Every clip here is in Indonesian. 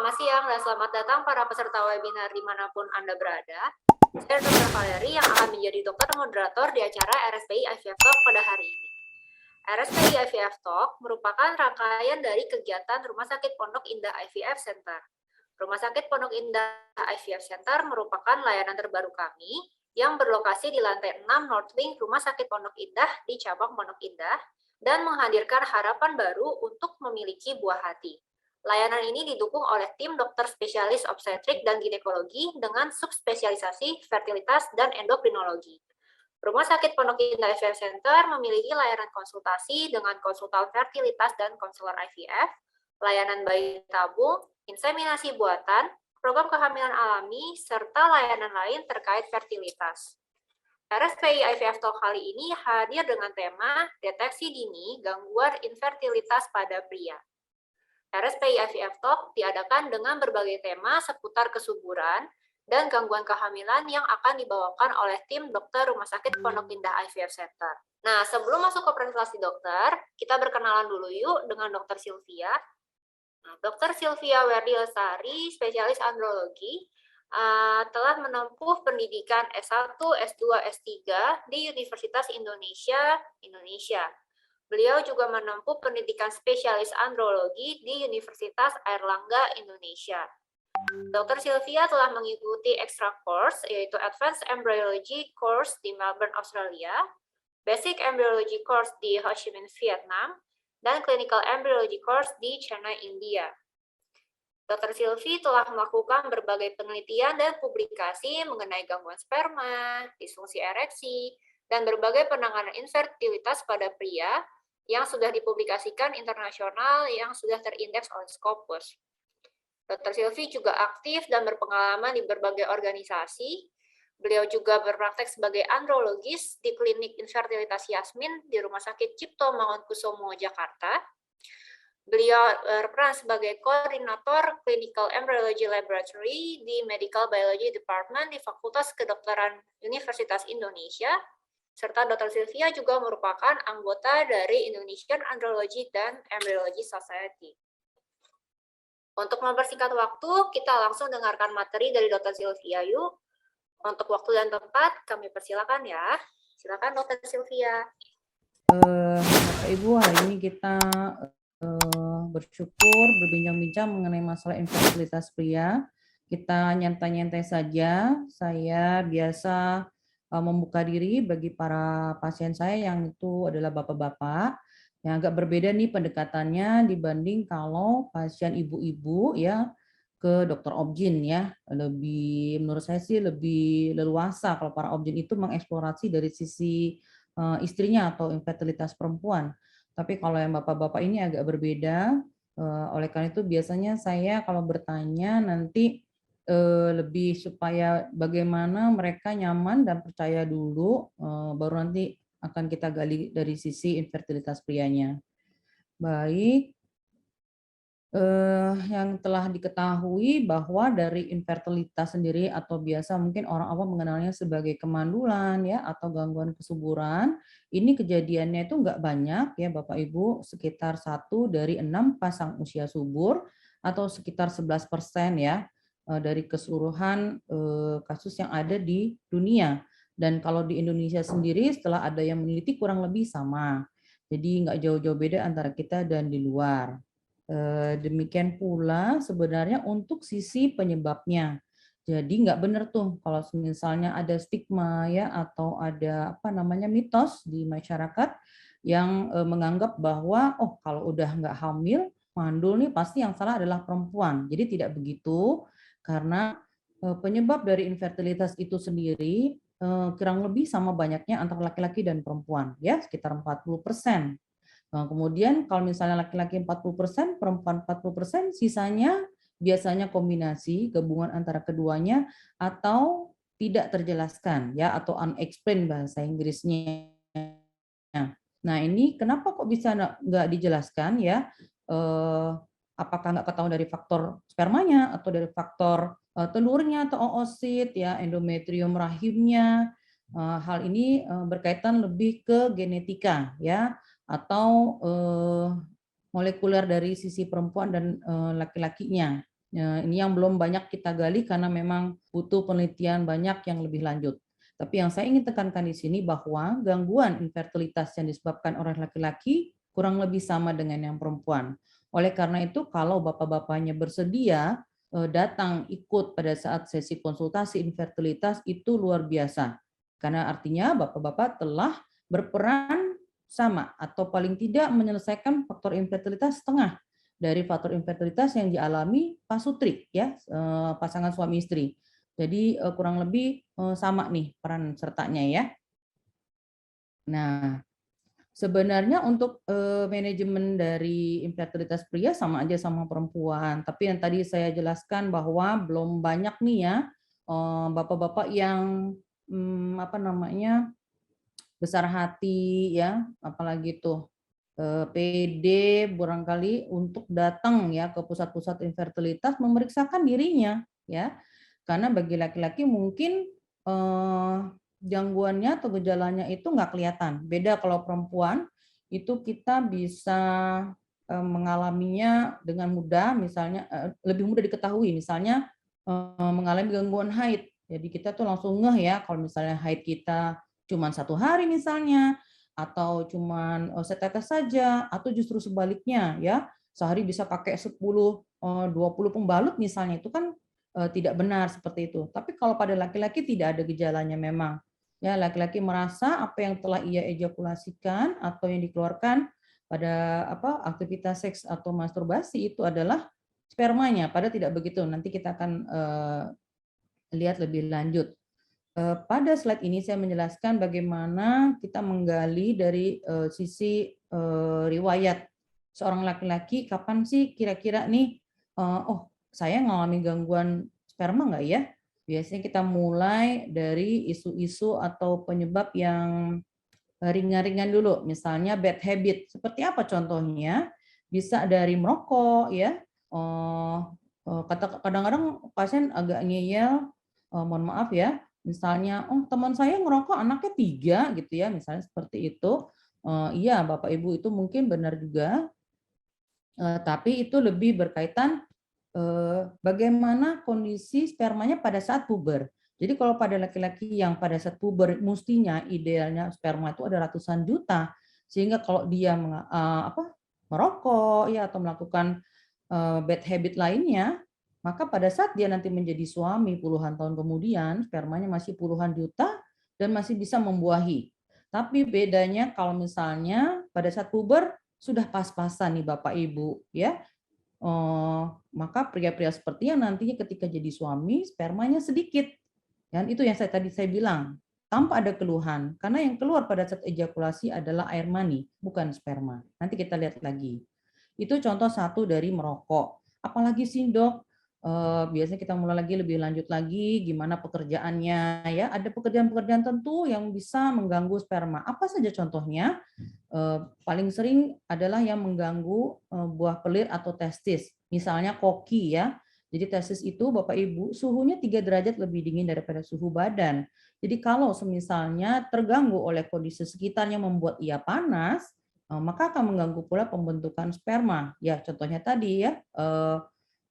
selamat siang dan selamat datang para peserta webinar dimanapun Anda berada. Saya Dr. Valeri yang akan menjadi dokter moderator di acara RSPI IVF Talk pada hari ini. RSPI IVF Talk merupakan rangkaian dari kegiatan Rumah Sakit Pondok Indah IVF Center. Rumah Sakit Pondok Indah IVF Center merupakan layanan terbaru kami yang berlokasi di lantai 6 North Wing Rumah Sakit Pondok Indah di cabang Pondok Indah dan menghadirkan harapan baru untuk memiliki buah hati. Layanan ini didukung oleh tim dokter spesialis obstetrik dan ginekologi dengan subspesialisasi fertilitas dan endokrinologi. Rumah Sakit Pondok Indah IVF Center memiliki layanan konsultasi dengan konsultan fertilitas dan konselor IVF, layanan bayi tabung, inseminasi buatan, program kehamilan alami, serta layanan lain terkait fertilitas. RSPI IVF Talk kali ini hadir dengan tema Deteksi Dini Gangguan Infertilitas pada Pria. RSPI IVF Talk diadakan dengan berbagai tema seputar kesuburan dan gangguan kehamilan yang akan dibawakan oleh tim dokter Rumah Sakit Pondok Indah IVF Center. Nah, sebelum masuk ke presentasi dokter, kita berkenalan dulu yuk dengan Dr. Sylvia. Nah, Dr. Sylvia Werdi Lestari, spesialis andrologi, telah menempuh pendidikan S1, S2, S3 di Universitas Indonesia. Beliau juga menempuh pendidikan spesialis andrologi di Universitas Airlangga, Indonesia. Dr. Sylvia telah mengikuti extra course, yaitu Advanced Embryology Course di Melbourne, Australia, Basic Embryology Course di Ho Chi Minh, Vietnam, dan Clinical Embryology Course di Chennai, India. Dr. Sylvie telah melakukan berbagai penelitian dan publikasi mengenai gangguan sperma, disfungsi ereksi, dan berbagai penanganan infertilitas pada pria yang sudah dipublikasikan internasional yang sudah terindeks oleh Scopus. Dr. Sylvie juga aktif dan berpengalaman di berbagai organisasi. Beliau juga berpraktek sebagai andrologis di klinik infertilitas Yasmin di Rumah Sakit Cipto Mangunkusumo, Jakarta. Beliau berperan sebagai koordinator Clinical Embryology Laboratory di Medical Biology Department di Fakultas Kedokteran Universitas Indonesia, serta Dr. Sylvia juga merupakan anggota dari Indonesian Andrology dan Embryology Society. Untuk mempersingkat waktu, kita langsung dengarkan materi dari Dr. Sylvia yuk. Untuk waktu dan tempat, kami persilakan ya. Silakan Dr. Sylvia. Bapak Ibu, hari ini kita bersyukur berbincang-bincang mengenai masalah infertilitas pria. Kita nyantai-nyantai saja. Saya biasa membuka diri bagi para pasien saya yang itu adalah bapak-bapak. Yang agak berbeda nih pendekatannya dibanding kalau pasien ibu-ibu ya ke dokter obgyn ya. Lebih menurut saya sih lebih leluasa kalau para obgyn itu mengeksplorasi dari sisi istrinya atau infertilitas perempuan. Tapi kalau yang bapak-bapak ini agak berbeda. Oleh karena itu biasanya saya kalau bertanya nanti lebih supaya bagaimana mereka nyaman dan percaya dulu, baru nanti akan kita gali dari sisi infertilitas prianya. Baik, yang telah diketahui bahwa dari infertilitas sendiri atau biasa mungkin orang awam mengenalnya sebagai kemandulan ya atau gangguan kesuburan, ini kejadiannya itu enggak banyak ya Bapak Ibu, sekitar 1 dari 6 pasang usia subur atau sekitar 11% ya dari keseluruhan kasus yang ada di dunia. Dan kalau di Indonesia sendiri setelah ada yang meneliti kurang lebih sama. Jadi enggak jauh-jauh beda antara kita dan di luar. Demikian pula sebenarnya untuk sisi penyebabnya. Jadi nggak benar tuh kalau misalnya ada stigma ya atau ada apa namanya mitos di masyarakat yang menganggap bahwa oh kalau udah nggak hamil mandul nih pasti yang salah adalah perempuan. Jadi tidak begitu karena penyebab dari infertilitas itu sendiri kurang lebih sama banyaknya antara laki-laki dan perempuan ya sekitar 40%. Nah, kemudian kalau misalnya laki-laki 40%, perempuan 40%, sisanya biasanya kombinasi gabungan antara keduanya atau tidak terjelaskan ya atau unexplained bahasa Inggrisnya. Nah, ini kenapa kok bisa nggak dijelaskan ya? Apakah nggak ketahuan dari faktor spermanya atau dari faktor telurnya atau oosit ya, endometrium rahimnya. Hal ini berkaitan lebih ke genetika ya atau molekuler dari sisi perempuan dan laki-lakinya. Ini yang belum banyak kita gali karena memang butuh penelitian banyak yang lebih lanjut. Tapi yang saya ingin tekankan di sini bahwa gangguan infertilitas yang disebabkan oleh laki-laki kurang lebih sama dengan yang perempuan. Oleh karena itu, kalau bapak-bapaknya bersedia datang ikut pada saat sesi konsultasi infertilitas itu luar biasa. Karena artinya bapak-bapak telah berperan sama atau paling tidak menyelesaikan faktor infertilitas setengah dari faktor infertilitas yang dialami pasutri ya, pasangan suami istri. Jadi kurang lebih sama nih peran sertanya ya. Nah, sebenarnya untuk manajemen dari infertilitas pria sama aja sama perempuan, tapi yang tadi saya jelaskan bahwa belum banyak nih ya bapak-bapak yang apa namanya besar hati ya, apalagi tuh pede barangkali untuk datang ya ke pusat-pusat infertilitas memeriksakan dirinya ya. Karena bagi laki-laki mungkin gangguannya atau gejalanya itu nggak kelihatan. Beda kalau perempuan itu kita bisa mengalaminya dengan mudah, misalnya lebih mudah diketahui, misalnya mengalami gangguan haid. Jadi kita tuh langsung ngeh ya kalau misalnya haid kita cuma 1 hari misalnya, atau cuman setetes saja, atau justru sebaliknya ya, sehari bisa pakai 10, 20 pembalut misalnya, itu kan tidak benar seperti itu. Tapi kalau pada laki-laki tidak ada gejalanya memang. Ya, laki-laki merasa apa yang telah ia ejakulasikan atau yang dikeluarkan pada aktivitas seks atau masturbasi itu adalah spermanya, padahal tidak begitu. Nanti kita akan lihat lebih lanjut. Pada slide ini saya menjelaskan bagaimana kita menggali dari sisi riwayat seorang laki-laki, kapan sih kira-kira nih, oh saya mengalami gangguan sperma nggak ya? Biasanya kita mulai dari isu-isu atau penyebab yang ringan-ringan dulu, misalnya bad habit. Seperti apa contohnya? Bisa dari merokok ya. Kadang-kadang pasien agak ngeyel, mohon maaf ya, misalnya, oh teman saya ngerokok anaknya 3 gitu ya, misalnya seperti itu. Iya Bapak Ibu itu mungkin benar juga, tapi itu lebih berkaitan bagaimana kondisi spermanya pada saat puber. Jadi kalau pada laki-laki yang pada saat puber mestinya idealnya sperma itu ada ratusan juta, sehingga kalau dia merokok ya atau melakukan bad habit lainnya, maka pada saat dia nanti menjadi suami puluhan tahun kemudian, spermanya masih puluhan juta dan masih bisa membuahi. Tapi bedanya kalau misalnya pada saat puber sudah pas-pasan nih Bapak Ibu ya, maka pria-pria seperti yang nantinya ketika jadi suami spermanya sedikit. Dan itu yang tadi saya bilang, tanpa ada keluhan. Karena yang keluar pada saat ejakulasi adalah air mani, bukan sperma. Nanti kita lihat lagi. Itu contoh satu dari merokok. Apalagi sih dok, biasanya kita mulai lagi lebih lanjut lagi, gimana pekerjaannya ya. Ada pekerjaan-pekerjaan tentu yang bisa mengganggu sperma. Apa saja contohnya? Paling sering adalah yang mengganggu buah pelir atau testis. Misalnya koki ya. Jadi testis itu Bapak Ibu suhunya 3 derajat lebih dingin daripada suhu badan. Jadi kalau semisalnya terganggu oleh kondisi sekitarnya membuat ia panas, maka akan mengganggu pula pembentukan sperma. Ya contohnya tadi ya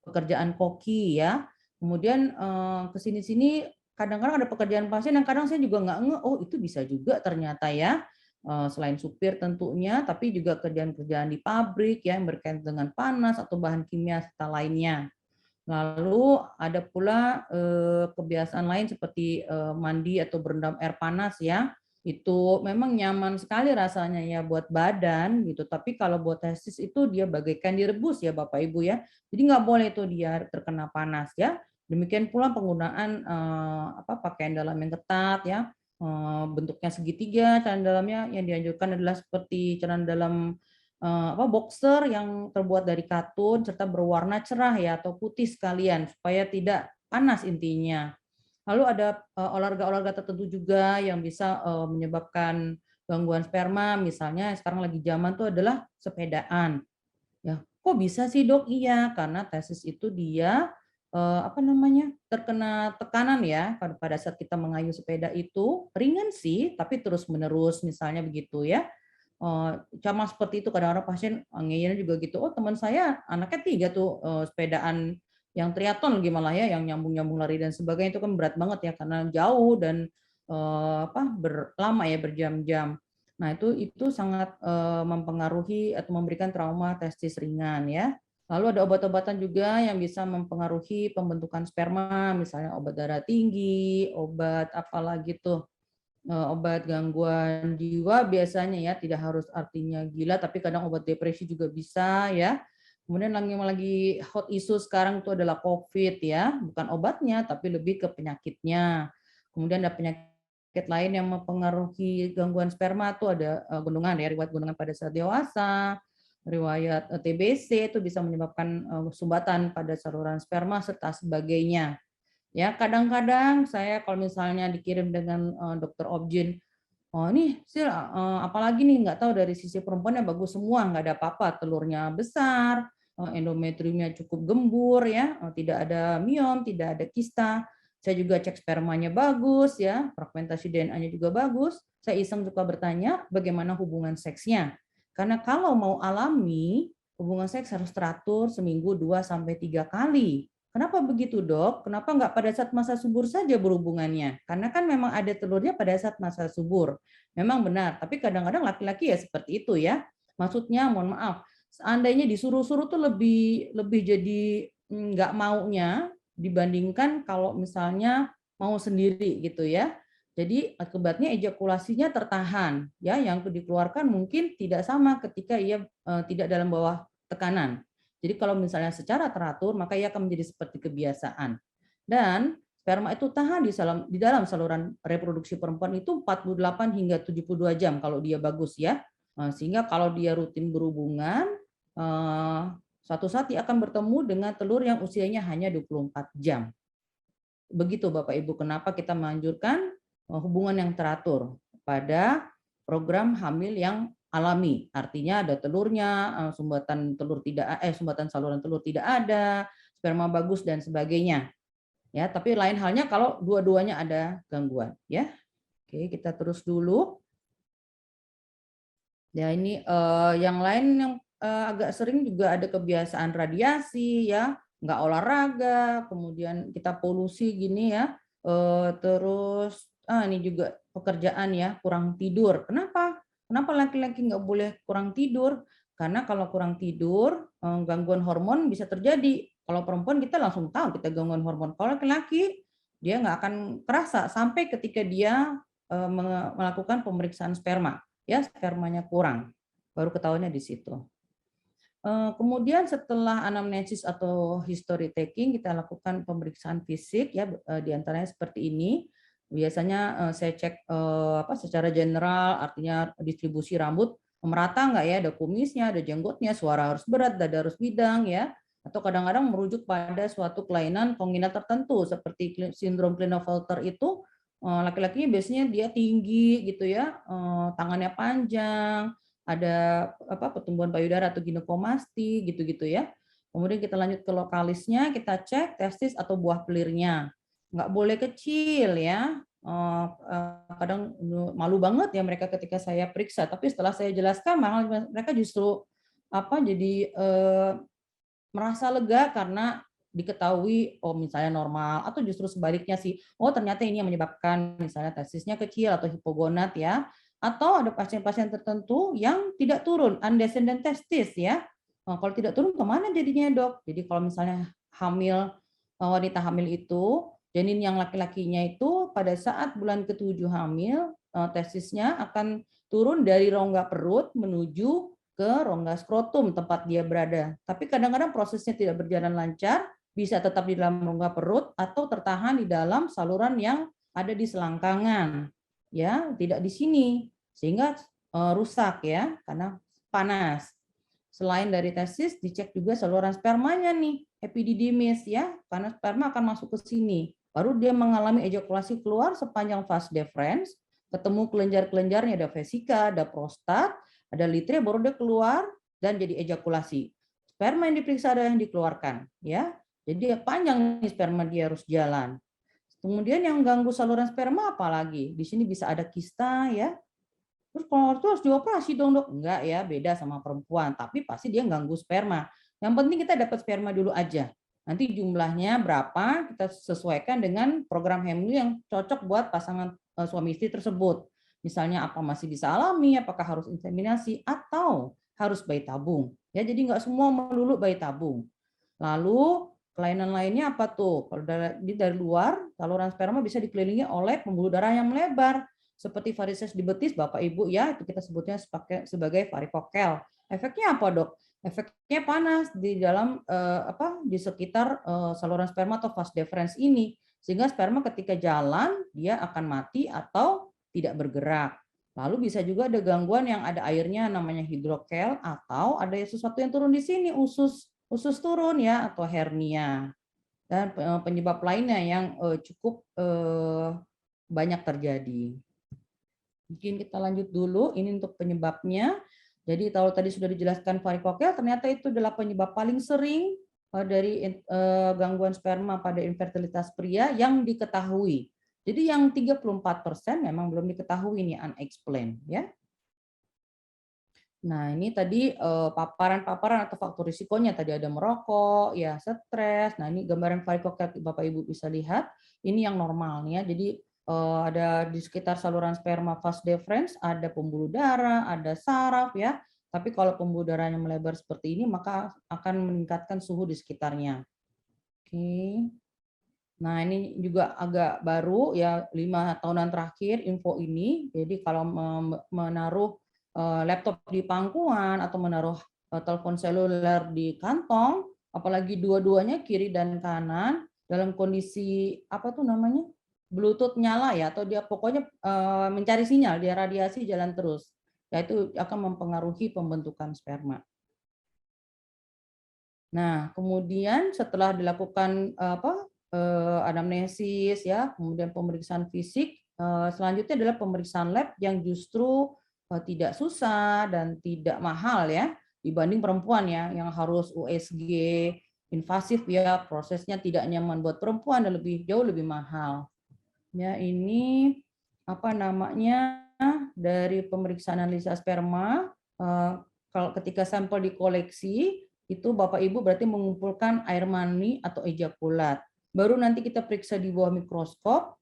pekerjaan koki ya. Kemudian kesini-sini kadang-kadang ada pekerjaan pasien yang kadang saya juga nggak ngeh, oh itu bisa juga ternyata ya. Selain supir tentunya, tapi juga kerjaan-kerjaan di pabrik ya, yang berkaitan dengan panas atau bahan kimia serta lainnya. Lalu ada pula kebiasaan lain seperti mandi atau berendam air panas ya. Itu memang nyaman sekali rasanya ya buat badan gitu. Tapi kalau buat testis itu dia bagaikan direbus ya Bapak Ibu ya. Jadi nggak boleh itu dia terkena panas ya. Demikian pula penggunaan pakaian dalam yang ketat ya. Bentuknya segitiga, celana dalamnya yang dianjurkan adalah seperti celana dalam boxer yang terbuat dari katun serta berwarna cerah ya atau putih sekalian supaya tidak panas intinya. Lalu ada olahraga-olahraga tertentu juga yang bisa menyebabkan gangguan sperma, misalnya sekarang lagi zaman tuh adalah sepedaan. Ya, kok bisa sih dok? Iya, karena tesis itu dia terkena tekanan ya pada saat kita mengayuh sepeda itu ringan sih, tapi terus menerus misalnya begitu ya. Sama seperti itu kadang-kadang pasien ngeyelnya juga gitu, oh teman saya anaknya 3 tuh sepedaan yang triathlon lagi malah ya, yang nyambung-nyambung lari dan sebagainya itu kan berat banget ya karena jauh dan lama ya berjam-jam. Nah, itu sangat mempengaruhi atau memberikan trauma testis ringan ya. Lalu ada obat-obatan juga yang bisa mempengaruhi pembentukan sperma, misalnya obat darah tinggi, obat apalagi tuh, obat gangguan jiwa biasanya ya, tidak harus artinya gila, tapi kadang obat depresi juga bisa ya. Kemudian lagi hot isu sekarang itu adalah COVID ya, bukan obatnya tapi lebih ke penyakitnya. Kemudian ada penyakit lain yang mempengaruhi gangguan sperma tuh ada gendongan ya, riwayat gendongan pada saat dewasa, riwayat TBC itu bisa menyebabkan sumbatan pada saluran sperma serta sebagainya. Ya, kadang-kadang saya kalau misalnya dikirim dengan dokter obgyn, oh ini Sil, apalagi nih nggak tahu dari sisi perempuannya bagus semua, nggak ada apa-apa, telurnya besar, endometriumnya cukup gembur ya, tidak ada miom, tidak ada kista. Saya juga cek spermanya bagus ya, fragmentasi DNA-nya juga bagus. Saya iseng suka bertanya bagaimana hubungan seksnya. Karena kalau mau alami, hubungan seks harus teratur seminggu 2 sampai 3 kali. Kenapa begitu, Dok? Kenapa nggak pada saat masa subur saja berhubungannya? Karena kan memang ada telurnya pada saat masa subur. Memang benar, tapi kadang-kadang laki-laki ya seperti itu ya. Maksudnya, mohon maaf, seandainya disuruh-suruh tuh lebih jadi nggak maunya dibandingkan kalau misalnya mau sendiri gitu ya. Jadi akibatnya ejakulasinya tertahan, ya, yang dikeluarkan mungkin tidak sama ketika ia tidak dalam bawah tekanan. Jadi kalau misalnya secara teratur, maka ia akan menjadi seperti kebiasaan. Dan sperma itu tahan di dalam saluran reproduksi perempuan itu 48 hingga 72 jam kalau dia bagus ya. Sehingga kalau dia rutin berhubungan, suatu saat dia akan bertemu dengan telur yang usianya hanya 24 jam. Begitu Bapak Ibu, kenapa kita menganjurkan hubungan yang teratur pada program hamil yang alami. Artinya ada telurnya, sumbatan saluran telur tidak ada, sperma bagus dan sebagainya. Ya, tapi lain halnya kalau dua-duanya ada gangguan, ya. Oke, kita terus dulu. Ya, ini yang lain yang agak sering juga ada kebiasaan radiasi ya, nggak olahraga, kemudian kita polusi gini ya, terus ini juga pekerjaan ya, kurang tidur. Kenapa? Kenapa laki-laki nggak boleh kurang tidur? Karena kalau kurang tidur, gangguan hormon bisa terjadi. Kalau perempuan kita langsung tahu kita gangguan hormon. Kalau laki-laki dia nggak akan kerasa sampai ketika dia melakukan pemeriksaan sperma. Ya, spermanya kurang. Baru ketahuannya di situ. Kemudian setelah anamnesis atau history taking, kita lakukan pemeriksaan fisik ya, diantaranya seperti ini. Biasanya saya cek secara general, artinya distribusi rambut merata nggak ya, ada kumisnya, ada jenggotnya, suara harus berat, dada harus bidang ya, atau kadang-kadang merujuk pada suatu kelainan kongenital tertentu seperti sindrom Klinefelter itu laki-lakinya biasanya dia tinggi gitu ya, tangannya panjang, ada pertumbuhan payudara atau ginekomasti gitu-gitu ya. Kemudian kita lanjut ke lokalisnya, kita cek testis atau buah pelirnya. Nggak boleh kecil ya. Kadang malu banget ya mereka ketika saya periksa, tapi setelah saya jelaskan malah mereka justru jadi merasa lega karena diketahui oh misalnya normal, atau justru sebaliknya sih, oh ternyata ini yang menyebabkan misalnya testisnya kecil atau hipogonad ya, atau ada pasien-pasien tertentu yang tidak turun undescended testis ya. Kalau tidak turun kemana jadinya dok? Jadi kalau misalnya wanita hamil itu janin yang laki-lakinya itu pada saat bulan ke-7 hamil, testisnya akan turun dari rongga perut menuju ke rongga skrotum tempat dia berada. Tapi kadang-kadang prosesnya tidak berjalan lancar, bisa tetap di dalam rongga perut atau tertahan di dalam saluran yang ada di selangkangan. Ya, tidak di sini. Sehingga rusak ya karena panas. Selain dari testis, dicek juga saluran spermanya nih, epididymis ya, karena sperma akan masuk ke sini. Baru dia mengalami ejakulasi keluar sepanjang vas deferens, ketemu kelenjar-kelenjarnya, ada vesika, ada prostat, ada litre, baru dia keluar dan jadi ejakulasi. Sperma yang diperiksa ada yang dikeluarkan, ya. Jadi panjang nih sperma dia harus jalan. Kemudian yang ganggu saluran sperma apalagi? Di sini bisa ada kista, ya. Terus kalau itu harus dioperasi dong dok? Enggak ya, beda sama perempuan. Tapi pasti dia ganggu sperma. Yang penting kita dapat sperma dulu aja. Nanti jumlahnya berapa kita sesuaikan dengan program hamil yang cocok buat pasangan suami istri tersebut. Misalnya apa masih bisa alami, apakah harus inseminasi atau harus bayi tabung. Ya, jadi nggak semua melulu bayi tabung. Lalu kelainan lainnya apa tuh? Kalau dari luar, saluran sperma bisa dikelilingi oleh pembuluh darah yang melebar seperti varises di betis, Bapak Ibu ya, itu kita sebutnya sebagai varikokel. Efeknya apa, Dok? Efeknya panas di dalam di sekitar saluran sperma atau vas deferens ini, sehingga sperma ketika jalan dia akan mati atau tidak bergerak. Lalu bisa juga ada gangguan yang ada airnya namanya hidrokel, atau ada sesuatu yang turun di sini, usus turun ya, atau hernia, dan penyebab lainnya yang cukup banyak terjadi. Mungkin kita lanjut dulu, ini untuk penyebabnya. Jadi kalau tadi sudah dijelaskan varikokel, ternyata itu adalah penyebab paling sering dari gangguan sperma pada infertilitas pria yang diketahui. Jadi yang 34% memang belum diketahui nih, unexplained ya. Nah, ini tadi paparan-paparan atau faktor risikonya, tadi ada merokok, ya stres. Nah, ini gambaran varikokel Bapak Ibu bisa lihat. Ini yang normal ya. Jadi ada di sekitar saluran sperma vas deferens, ada pembuluh darah, ada saraf ya. Tapi kalau pembuluh darahnya melebar seperti ini, maka akan meningkatkan suhu di sekitarnya. Oke. Nah, ini juga agak baru ya, 5 tahunan terakhir info ini. Jadi kalau menaruh laptop di pangkuan atau menaruh telepon seluler di kantong, apalagi dua-duanya kiri dan kanan dalam kondisi apa tuh namanya, Bluetooth nyala ya, atau dia pokoknya mencari sinyal, dia radiasi jalan terus, ya itu akan mempengaruhi pembentukan sperma. Nah, kemudian setelah dilakukan anamnesis ya, kemudian pemeriksaan fisik, selanjutnya adalah pemeriksaan lab yang justru tidak susah dan tidak mahal ya dibanding perempuan ya yang harus USG invasif ya, prosesnya tidak nyaman buat perempuan dan jauh lebih mahal. Ya, ini apa namanya dari pemeriksaan analisa sperma, kalau ketika sampel dikoleksi itu Bapak Ibu berarti mengumpulkan air mani atau ejakulat. Baru nanti kita periksa di bawah mikroskop,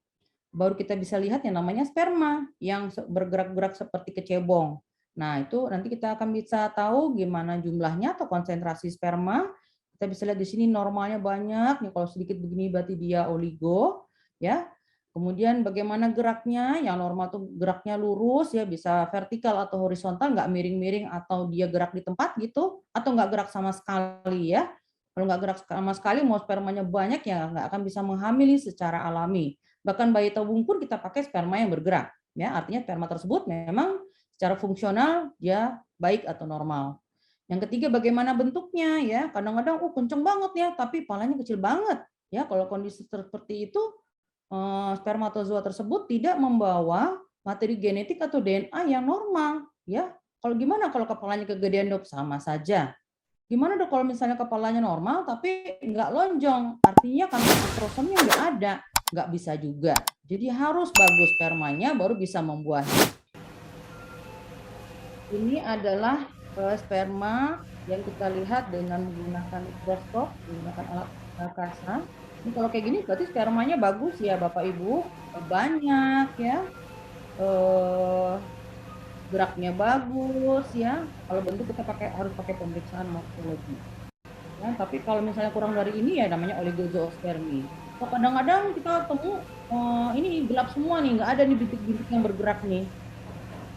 baru kita bisa lihat yang namanya sperma yang bergerak-gerak seperti kecebong. Nah, itu nanti kita akan bisa tahu gimana jumlahnya atau konsentrasi sperma. Kita bisa lihat di sini normalnya banyak, nih kalau sedikit begini berarti dia oligo, ya. Kemudian bagaimana geraknya, yang normal tuh geraknya lurus ya, bisa vertikal atau horizontal, nggak miring-miring atau dia gerak di tempat gitu, atau nggak gerak sama sekali ya. Kalau nggak gerak sama sekali, mau spermanya banyak ya nggak akan bisa menghamili secara alami. Bahkan bayi tabung pun kita pakai sperma yang bergerak, ya artinya sperma tersebut memang secara fungsional dia baik atau normal. Yang ketiga bagaimana bentuknya ya, kadang-kadang kenceng banget ya, tapi palanya kecil banget ya. Kalau kondisi seperti itu spermatozoa tersebut tidak membawa materi genetik atau DNA yang normal ya. Kalau gimana kalau kepalanya kegedean, Dok? Sama saja. Gimana, Dok, kalau misalnya kepalanya normal tapi nggak lonjong, artinya kantong akrosomnya nggak ada, nggak bisa juga. Jadi harus bagus spermanya baru bisa membuahi. Ini adalah sperma yang kita lihat dengan menggunakan mikroskop, menggunakan alat kasar. Ini kalau kayak gini berarti spermanya bagus ya Bapak Ibu, banyak ya, geraknya bagus ya. Kalau bentuk kita harus pakai pemeriksaan morfologi. Ya, tapi kalau misalnya kurang dari ini ya namanya oligozoospermi. So, kadang-kadang kita temu ini gelap semua nih, nggak ada nih bintik-bintik yang bergerak nih.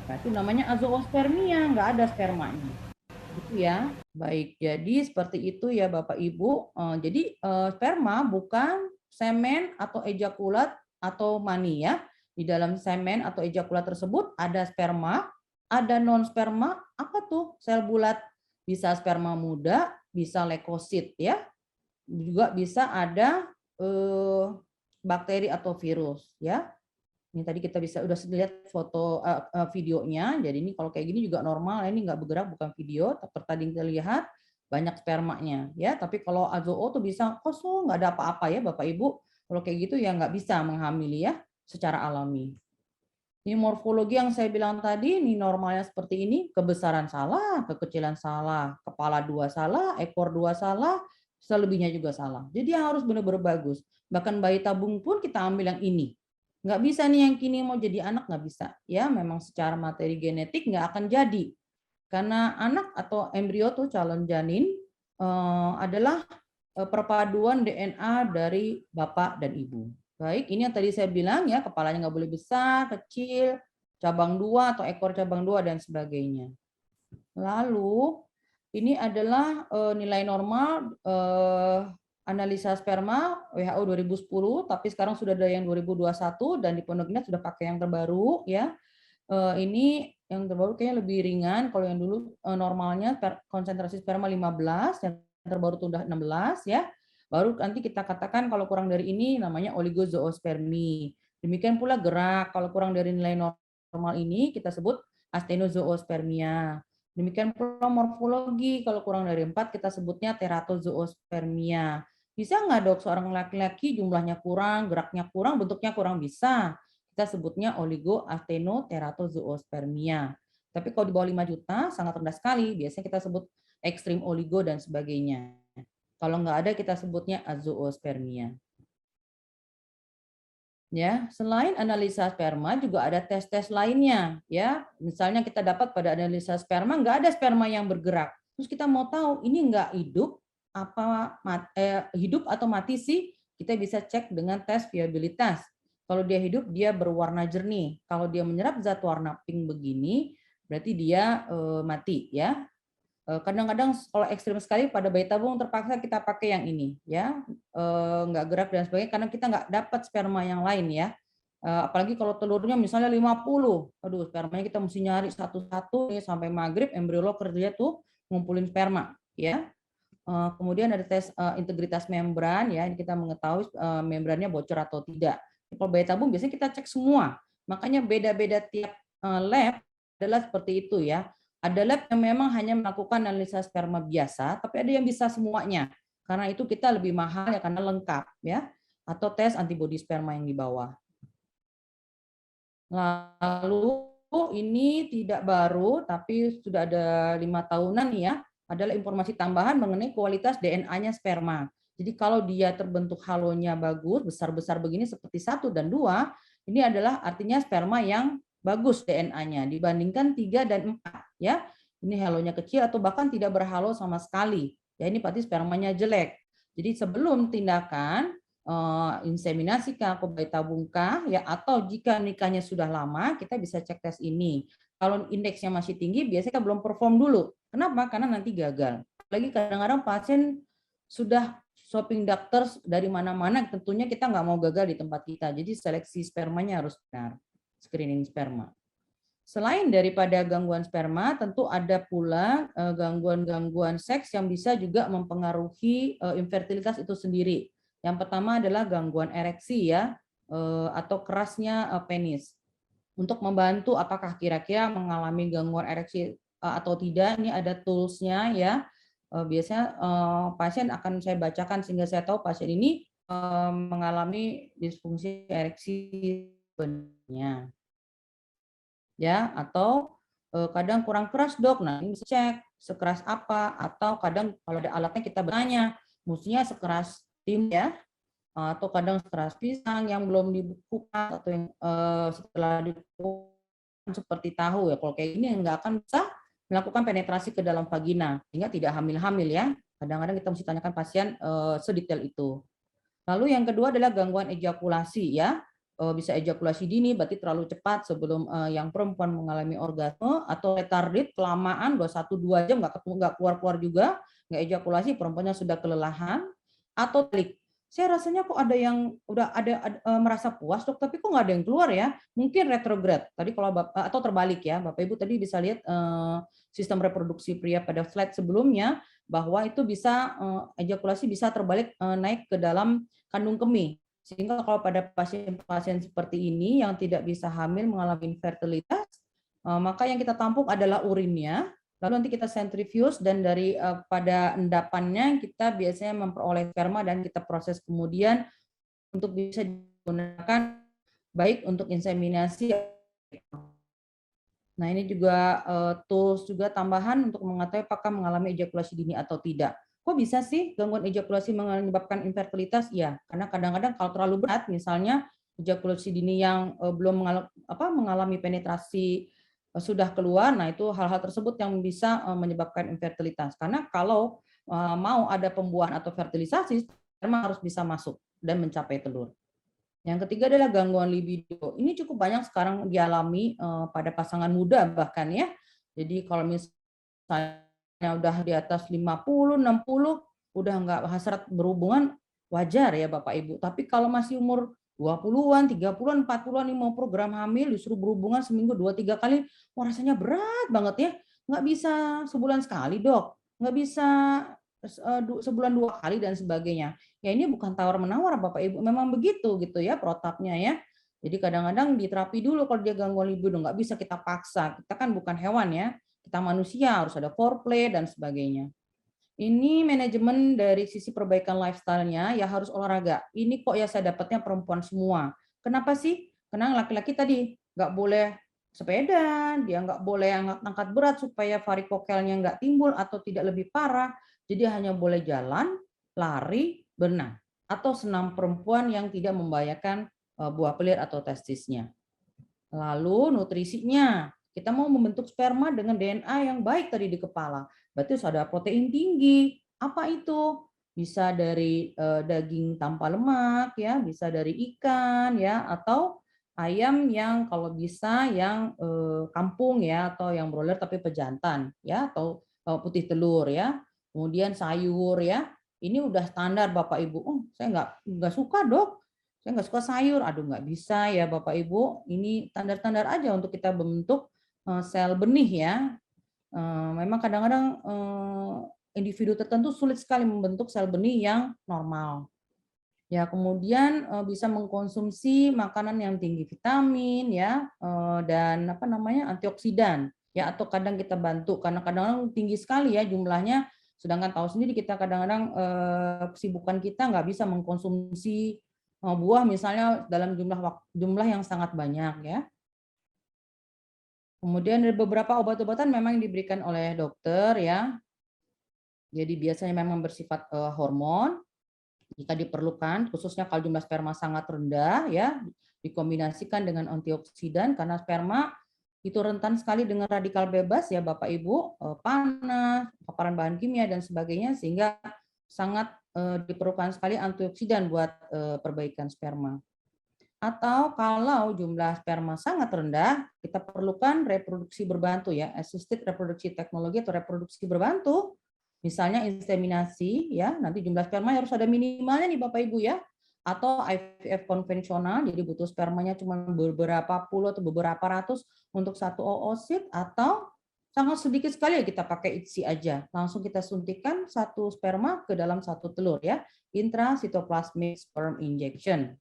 Nah, itu namanya azoospermia, nggak ada spermanya. Gitu ya. Baik, jadi seperti itu ya Bapak Ibu. Jadi sperma bukan semen atau ejakulat atau mani ya. Di dalam semen atau ejakulat tersebut ada sperma, ada non sperma. Apa tuh? Sel bulat. Bisa sperma muda, bisa leukosit ya. Juga bisa ada bakteri atau virus ya. Ini tadi kita udah lihat foto videonya. Jadi ini kalau kayak gini juga normal, ini nggak bergerak, bukan video. Tadi kita lihat banyak spermanya ya. Tapi kalau azoo tuh bisa kosong, nggak ada apa-apa ya Bapak Ibu. Kalau kayak gitu ya nggak bisa menghamili ya secara alami. Ini morfologi yang saya bilang tadi, ini normalnya seperti ini, kebesaran salah, kekecilan salah, kepala 2 salah, ekor 2 salah, selebihnya juga salah. Jadi harus benar-benar bagus. Bahkan bayi tabung pun kita ambil yang ini. Nggak bisa nih yang kini mau jadi anak, nggak bisa. Ya, memang secara materi genetik nggak akan jadi. Karena anak atau embrio tuh calon janin adalah perpaduan DNA dari bapak dan ibu. Baik, ini yang tadi saya bilang ya, kepalanya nggak boleh besar, kecil, cabang dua atau ekor cabang dua dan sebagainya. Lalu ini adalah nilai normal analisa sperma WHO 2010, tapi sekarang sudah ada yang 2021 dan di Pondok Indah sudah pakai yang terbaru ya. Ini yang terbaru kayaknya lebih ringan. Kalau yang dulu normalnya konsentrasi sperma 15, yang terbaru itu udah 16 ya. Baru nanti kita katakan kalau kurang dari ini namanya oligozoospermi. Demikian pula gerak, kalau kurang dari nilai normal ini kita sebut astenozoospermia. Demikian pula morfologi, kalau kurang dari 4 kita sebutnya teratozoospermia. Bisa nggak dok seorang laki-laki jumlahnya kurang, geraknya kurang, bentuknya kurang? Bisa. Kita sebutnya oligoastenoteratozoospermia. Tapi kalau di bawah 5 juta sangat rendah sekali, biasanya kita sebut ekstrim oligo dan sebagainya. Kalau nggak ada kita sebutnya azoospermia. Ya, selain analisa sperma juga ada tes-tes lainnya ya. Misalnya kita dapat pada analisa sperma nggak ada sperma yang bergerak. Terus kita mau tahu ini nggak hidup apa hidup atau mati sih? Kita bisa cek dengan tes viabilitas. Kalau dia hidup dia berwarna jernih. Kalau dia menyerap zat warna pink begini berarti dia mati ya. Kadang-kadang kalau ekstrim sekali pada bayi tabung terpaksa kita pakai yang ini ya, nggak gerak dan sebagainya karena kita nggak dapat sperma yang lain ya. Apalagi kalau telurnya misalnya 50, aduh spermanya kita mesti nyari satu-satu ya, sampai maghrib embriolog kerja tuh ngumpulin sperma ya. Kemudian ada tes integritas membran ya, kita mengetahui membrannya bocor atau tidak. Kalau bayi tabung biasanya kita cek semua, makanya beda-beda tiap lab adalah seperti itu ya. Ada lab yang memang hanya melakukan analisa sperma biasa, tapi ada yang bisa semuanya. Karena itu kita lebih mahal ya karena lengkap ya. Atau tes antibodi sperma yang di bawah. Lalu ini tidak baru, tapi sudah ada 5 tahunan ya. Adalah informasi tambahan mengenai kualitas DNA-nya sperma. Jadi kalau dia terbentuk halonya bagus, besar-besar begini seperti 1 dan 2, ini adalah artinya sperma yang bagus DNA-nya dibandingkan 3 dan 4 ya. Ini halonya kecil atau bahkan tidak berhalo sama sekali. Ya ini berarti spermanya jelek. Jadi sebelum tindakan inseminasi kah, bayi tabung kah, ya atau jika nikahnya sudah lama kita bisa cek tes ini. Kalau indeksnya masih tinggi biasanya kita belum perform dulu. Kenapa? Karena nanti gagal. Lagi kadang-kadang pasien sudah shopping dokter dari mana-mana, tentunya kita nggak mau gagal di tempat kita. Jadi seleksi spermanya harus benar, screening sperma. Selain daripada gangguan sperma, tentu ada pula gangguan-gangguan seks yang bisa juga mempengaruhi infertilitas itu sendiri. Yang pertama adalah gangguan ereksi ya, atau kerasnya penis. Untuk membantu apakah kira-kira mengalami gangguan ereksi atau tidak, ini ada tools-nya ya. Biasanya pasien akan saya bacakan sehingga saya tahu pasien ini mengalami disfungsi ereksi sebenarnya. Ya, atau kadang kurang keras dok, nah ini bisa cek sekeras apa, atau kadang kalau ada alatnya kita bertanya, mestinya sekeras tim ya, atau kadang sekeras pisang yang belum dibukukan atau yang setelah dibukukan seperti tahu ya, kalau kayak gini nggak akan bisa melakukan penetrasi ke dalam vagina, sehingga tidak hamil-hamil ya. Kadang-kadang kita mesti tanyakan pasien sedetail itu. Lalu yang kedua adalah gangguan ejakulasi ya. Bisa ejakulasi dini berarti terlalu cepat sebelum yang perempuan mengalami orgasme, atau retarded kelamaan 1-2 jam nggak keluar-keluar juga, nggak ejakulasi, perempuannya sudah kelelahan, atau telik. Saya rasanya kok ada yang udah ada merasa puas dok, tapi kok nggak ada yang keluar ya? Mungkin retrograde. Tadi kalau atau terbalik ya, Bapak Ibu tadi bisa lihat sistem reproduksi pria pada slide sebelumnya bahwa itu bisa ejakulasi bisa terbalik naik ke dalam kandung kemih. Sehingga kalau pada pasien-pasien seperti ini yang tidak bisa hamil mengalami infertilitas, maka yang kita tampung adalah urinnya, lalu nanti kita sentrifuge dan dari pada endapannya kita biasanya memperoleh sperma dan kita proses kemudian untuk bisa digunakan baik untuk inseminasi. Nah ini juga tools juga tambahan untuk mengetahui apakah mengalami ejakulasi dini atau tidak. Kok bisa sih gangguan ejakulasi menyebabkan infertilitas? Ya, karena kadang-kadang kalau terlalu berat, misalnya ejakulasi dini yang belum mengalami penetrasi sudah keluar, nah itu hal-hal tersebut yang bisa menyebabkan infertilitas. Karena kalau mau ada pembuahan atau fertilisasi, sperma harus bisa masuk dan mencapai telur. Yang ketiga adalah gangguan libido. Ini cukup banyak sekarang dialami pada pasangan muda bahkan ya. Jadi kalau misalnya udah di atas 50, 60, udah nggak hasrat berhubungan, wajar ya Bapak Ibu. Tapi kalau masih umur 20-an, 30-an, 40-an, ini mau program hamil, disuruh berhubungan seminggu 2-3 kali, wah rasanya berat banget ya. Nggak bisa sebulan sekali dok, nggak bisa sebulan 2 kali dan sebagainya. Ya ini bukan tawar-menawar Bapak Ibu, memang begitu gitu ya protapnya ya. Jadi kadang-kadang diterapi dulu kalau dia gangguan libido, nggak bisa kita paksa. Kita kan bukan hewan ya, kita manusia, harus ada foreplay dan sebagainya. Ini manajemen dari sisi perbaikan lifestyle-nya, ya harus olahraga. Ini kok ya saya dapatnya perempuan semua. Kenapa sih? Karena laki-laki tadi nggak boleh sepeda, dia nggak boleh angkat berat supaya varikokelnya nggak timbul atau tidak lebih parah. Jadi hanya boleh jalan, lari, berenang. Atau senam perempuan yang tidak membahayakan buah pelir atau testisnya. Lalu nutrisinya, kita mau membentuk sperma dengan DNA yang baik tadi di kepala. Berarti harus ada protein tinggi. Apa itu? Bisa dari daging tanpa lemak ya, bisa dari ikan ya, atau ayam yang kalau bisa yang kampung ya, atau yang broiler tapi pejantan ya, atau putih telur ya. Kemudian sayur ya. Ini udah standar Bapak Ibu. Oh, saya nggak suka dok, saya nggak suka sayur, aduh nggak bisa ya Bapak Ibu, ini standar-standar aja untuk kita membentuk sel benih ya. Memang kadang-kadang individu tertentu sulit sekali membentuk sel benih yang normal. Ya, kemudian bisa mengkonsumsi makanan yang tinggi vitamin ya dan apa namanya antioksidan ya, atau kadang kita bantu karena kadang-kadang tinggi sekali ya jumlahnya, sedangkan tahu sendiri kita kadang-kadang kesibukan kita nggak bisa mengkonsumsi buah misalnya dalam jumlah yang sangat banyak ya. Kemudian ada beberapa obat-obatan memang yang diberikan oleh dokter ya. Jadi biasanya memang bersifat hormon jika diperlukan, khususnya kalau jumlah sperma sangat rendah ya, dikombinasikan dengan antioksidan karena sperma itu rentan sekali dengan radikal bebas ya Bapak Ibu, panas, paparan bahan kimia dan sebagainya, sehingga sangat diperlukan sekali antioksidan buat perbaikan sperma. Atau kalau jumlah sperma sangat rendah, kita perlukan reproduksi berbantu ya, assisted reproduksi teknologi atau reproduksi berbantu. Misalnya inseminasi ya, nanti jumlah sperma harus ada minimalnya nih Bapak Ibu ya. Atau IVF konvensional, jadi butuh spermanya cuma beberapa puluh atau beberapa ratus untuk satu oosit, atau sangat sedikit sekali ya kita pakai ITSI aja. Langsung kita suntikan satu sperma ke dalam satu telur ya, intracytoplasmic sperm injection.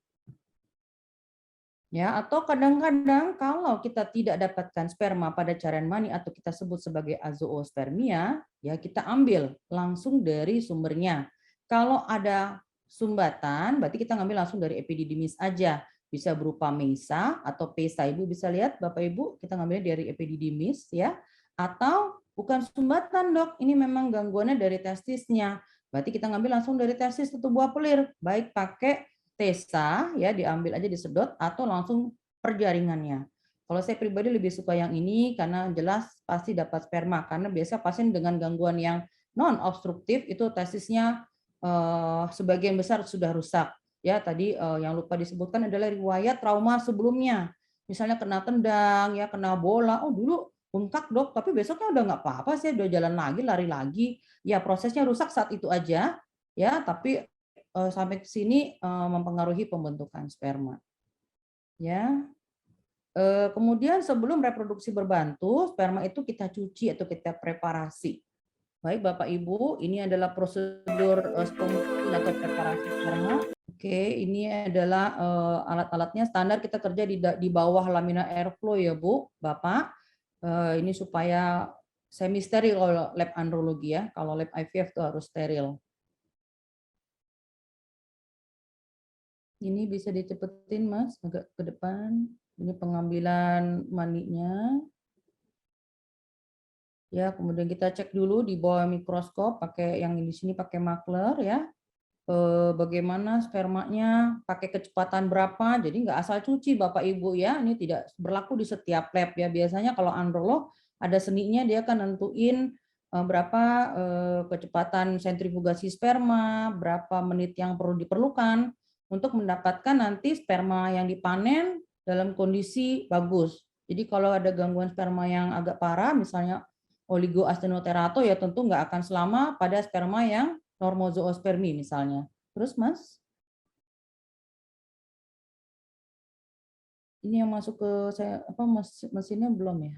Ya, atau kadang-kadang kalau kita tidak dapatkan sperma pada cairan mani atau kita sebut sebagai azoospermia, ya kita ambil langsung dari sumbernya. Kalau ada sumbatan, berarti kita ngambil langsung dari epididymis aja. Bisa berupa mesa atau pesa. Ibu bisa lihat Bapak Ibu, kita ngambilnya dari epididymis ya. Atau bukan sumbatan, Dok. Ini memang gangguannya dari testisnya. Berarti kita ngambil langsung dari testis atau buah pelir, baik pakai tesa ya, diambil aja disedot atau langsung perjaringannya. Kalau saya pribadi lebih suka yang ini karena jelas pasti dapat sperma, karena biasa pasien dengan gangguan yang non obstruktif itu testisnya sebagian besar sudah rusak. Ya, tadi yang lupa disebutkan adalah riwayat trauma sebelumnya. Misalnya kena tendang ya, kena bola. Oh, dulu bengkak dok, tapi besoknya udah nggak apa-apa sih, udah jalan lagi, lari lagi. Ya, prosesnya rusak saat itu aja ya, tapi sampai ke sini mempengaruhi pembentukan sperma. Ya. Kemudian sebelum reproduksi berbantu, sperma itu kita cuci atau kita preparasi. Baik Bapak Ibu, ini adalah prosedur spermicide atau preparasi sperma. Oke, ini adalah alat-alatnya standar kita kerja di bawah laminar airflow ya Bu, Bapak. Ini supaya semi steril kalau lab andrologi ya. Kalau lab IVF itu harus steril. Ini bisa dicepetin Mas, agak ke depan. Ini pengambilan maninya. Ya, kemudian kita cek dulu di bawah mikroskop pakai yang di sini pakai makler ya. Bagaimana spermanya, pakai kecepatan berapa, jadi nggak asal cuci Bapak Ibu ya, ini tidak berlaku di setiap lab ya. Biasanya kalau androlog ada seninya, dia akan nentuin berapa kecepatan sentrifugasi sperma, berapa menit yang perlu diperlukan untuk mendapatkan nanti sperma yang dipanen dalam kondisi bagus. Jadi kalau ada gangguan sperma yang agak parah, misalnya oligoastenoterato, ya tentu nggak akan selama pada sperma yang normozoospermi misalnya. Terus Mas, ini yang masuk ke saya apa mesinnya belum ya?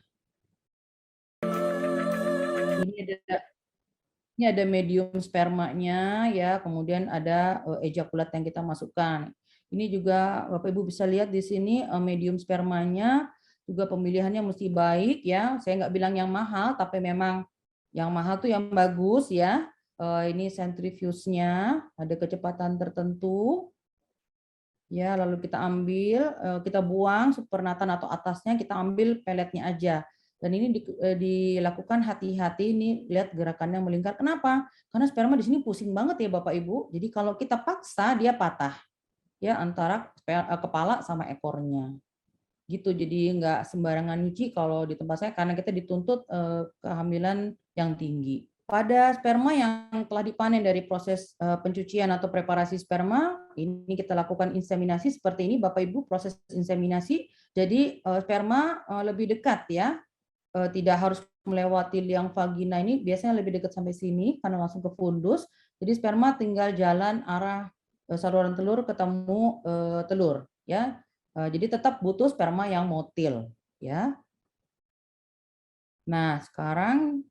Ini ada medium spermanya ya, kemudian ada ejakulat yang kita masukkan. Ini juga Bapak Ibu bisa lihat di sini medium spermanya juga pemilihannya mesti baik ya. Saya nggak bilang yang mahal, tapi memang yang mahal tuh yang bagus ya. Ini centrifuge-nya ada kecepatan tertentu. Ya, lalu kita ambil, kita buang supernatan atau atasnya, kita ambil peletnya aja. Dan ini dilakukan hati-hati, ini lihat gerakannya melingkar. Kenapa? Karena sperma di sini pusing banget ya Bapak Ibu. Jadi kalau kita paksa dia patah ya antara kepala sama ekornya. Gitu. Jadi nggak sembarangan nyuci kalau di tempat saya karena kita dituntut kehamilan yang tinggi. Pada sperma yang telah dipanen dari proses pencucian atau preparasi sperma, ini kita lakukan inseminasi seperti ini, Bapak Ibu, proses inseminasi. Jadi sperma lebih dekat ya, tidak harus melewati liang vagina ini, biasanya lebih dekat sampai sini karena langsung ke fundus. Jadi sperma tinggal jalan arah saluran telur ketemu telur ya. Jadi tetap butuh sperma yang motil ya. Nah, sekarang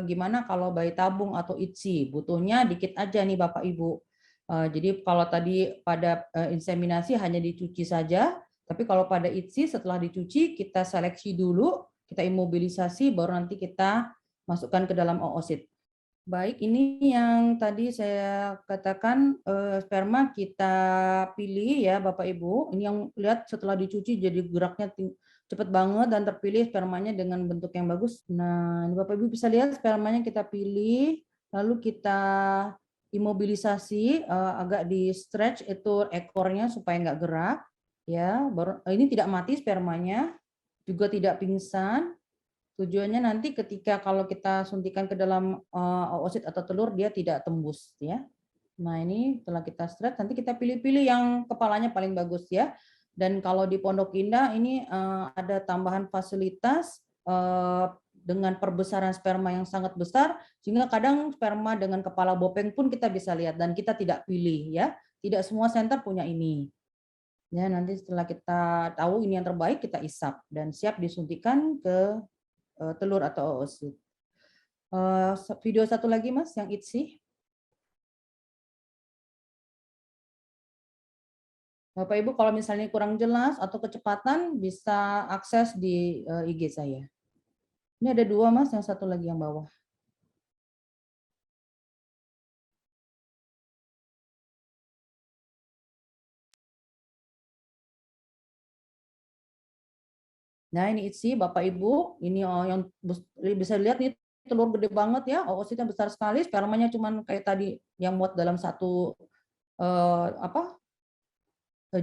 gimana kalau bayi tabung atau ITSI? Butuhnya dikit aja nih Bapak Ibu. Jadi kalau tadi pada inseminasi hanya dicuci saja, tapi kalau pada ITSI setelah dicuci kita seleksi dulu, kita imobilisasi, baru nanti kita masukkan ke dalam oosit. Baik, ini yang tadi saya katakan sperma kita pilih ya Bapak Ibu. Ini yang lihat setelah dicuci jadi geraknya cepat banget dan terpilih spermanya dengan bentuk yang bagus. Nah, ini Bapak Ibu bisa lihat spermanya kita pilih, lalu kita imobilisasi agak di stretch itu ekornya supaya nggak gerak ya. Baru ini tidak mati spermanya, juga tidak pingsan. Tujuannya nanti ketika kalau kita suntikan ke dalam oosit atau telur dia tidak tembus ya. Nah, ini setelah kita stretch nanti kita pilih-pilih yang kepalanya paling bagus ya. Dan kalau di Pondok Indah ini ada tambahan fasilitas dengan perbesaran sperma yang sangat besar sehingga kadang sperma dengan kepala bopeng pun kita bisa lihat dan kita tidak pilih ya. Tidak semua center punya ini. Ya, nanti setelah kita tahu ini yang terbaik kita isap dan siap disuntikan ke telur atau oosit. Video satu lagi Mas yang ITSI. Bapak Ibu kalau misalnya kurang jelas atau kecepatan bisa akses di IG saya. Ini ada dua Mas, yang satu lagi yang bawah. Nah, ini ITSI Bapak Ibu, ini yang bisa lihat nih telur gede banget ya, oositnya besar sekali, spermanya cuman kayak tadi yang muat dalam satu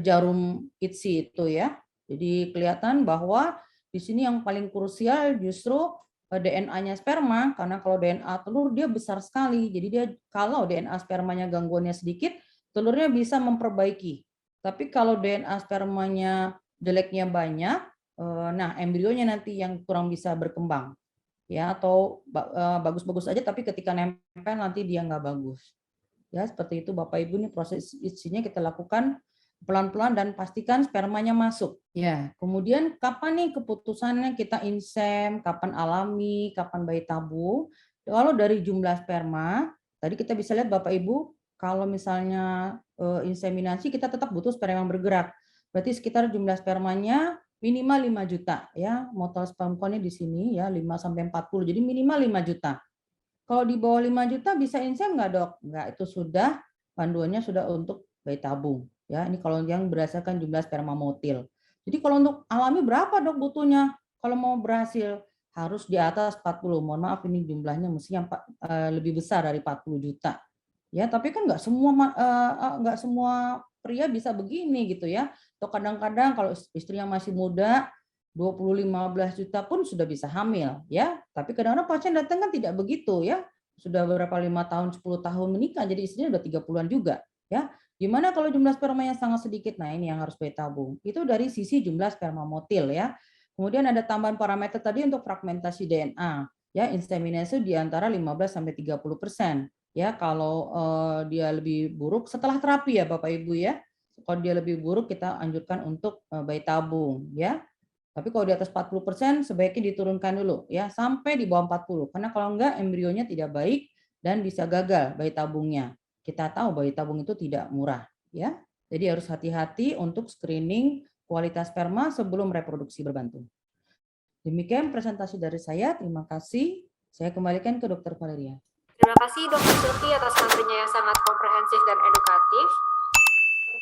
jarum ITSI itu ya. Jadi kelihatan bahwa di sini yang paling krusial justru DNA-nya sperma, karena kalau DNA telur dia besar sekali. Jadi dia kalau DNA spermanya gangguannya sedikit, telurnya bisa memperbaiki. Tapi kalau DNA spermanya jeleknya banyak, nah embrionya nanti yang kurang bisa berkembang. Ya, atau bagus-bagus aja tapi ketika nempel nanti dia nggak bagus. Ya, seperti itu Bapak Ibu, nih proses isinya kita lakukan pelan-pelan dan pastikan spermanya masuk. Ya, kemudian kapan nih keputusannya kita insem, kapan alami, kapan bayi tabung? Kalau dari jumlah sperma, tadi kita bisa lihat Bapak Ibu, kalau misalnya inseminasi kita tetap butuh sperma yang bergerak. Berarti sekitar jumlah spermanya minimal 5 juta ya. Motor sperm count-nya di sini ya 5 sampai 40. Jadi minimal 5 juta. Kalau di bawah 5 juta bisa insem nggak dok? Nggak, itu sudah panduannya sudah untuk bayi tabung. Ya, ini kalau yang berdasarkan jumlah sperma motil. Jadi kalau untuk alami berapa dok butuhnya? Kalau mau berhasil harus di atas 40. Mohon maaf ini jumlahnya mestinya lebih besar dari 40 juta. Ya, tapi kan nggak semua pria bisa begini gitu ya. Atau kadang-kadang kalau istrinya masih muda, 15 juta pun sudah bisa hamil ya. Tapi kadang-kadang pasien datang kan tidak begitu ya. Sudah beberapa 5 tahun, 10 tahun menikah, jadi istrinya udah 30-an juga ya. Gimana kalau jumlah spermanya sangat sedikit? Nah, ini yang harus bayi tabung. Itu dari sisi jumlah sperma motil ya. Kemudian ada tambahan parameter tadi untuk fragmentasi DNA. Ya, inseminasi di antara 15 sampai 30%. Ya, kalau dia lebih buruk setelah terapi ya Bapak Ibu ya. Kalau dia lebih buruk kita anjurkan untuk bayi tabung ya. Tapi kalau di atas 40% sebaiknya diturunkan dulu ya sampai di bawah 40. Karena kalau enggak embrionya tidak baik dan bisa gagal bayi tabungnya. Kita tahu bayi tabung itu tidak murah ya. Jadi harus hati-hati untuk screening kualitas sperma sebelum reproduksi berbantu. Demikian presentasi dari saya. Terima kasih. Saya kembalikan ke Dr. Valeria. Terima kasih Dr. Silvi atas materinya yang sangat komprehensif dan edukatif.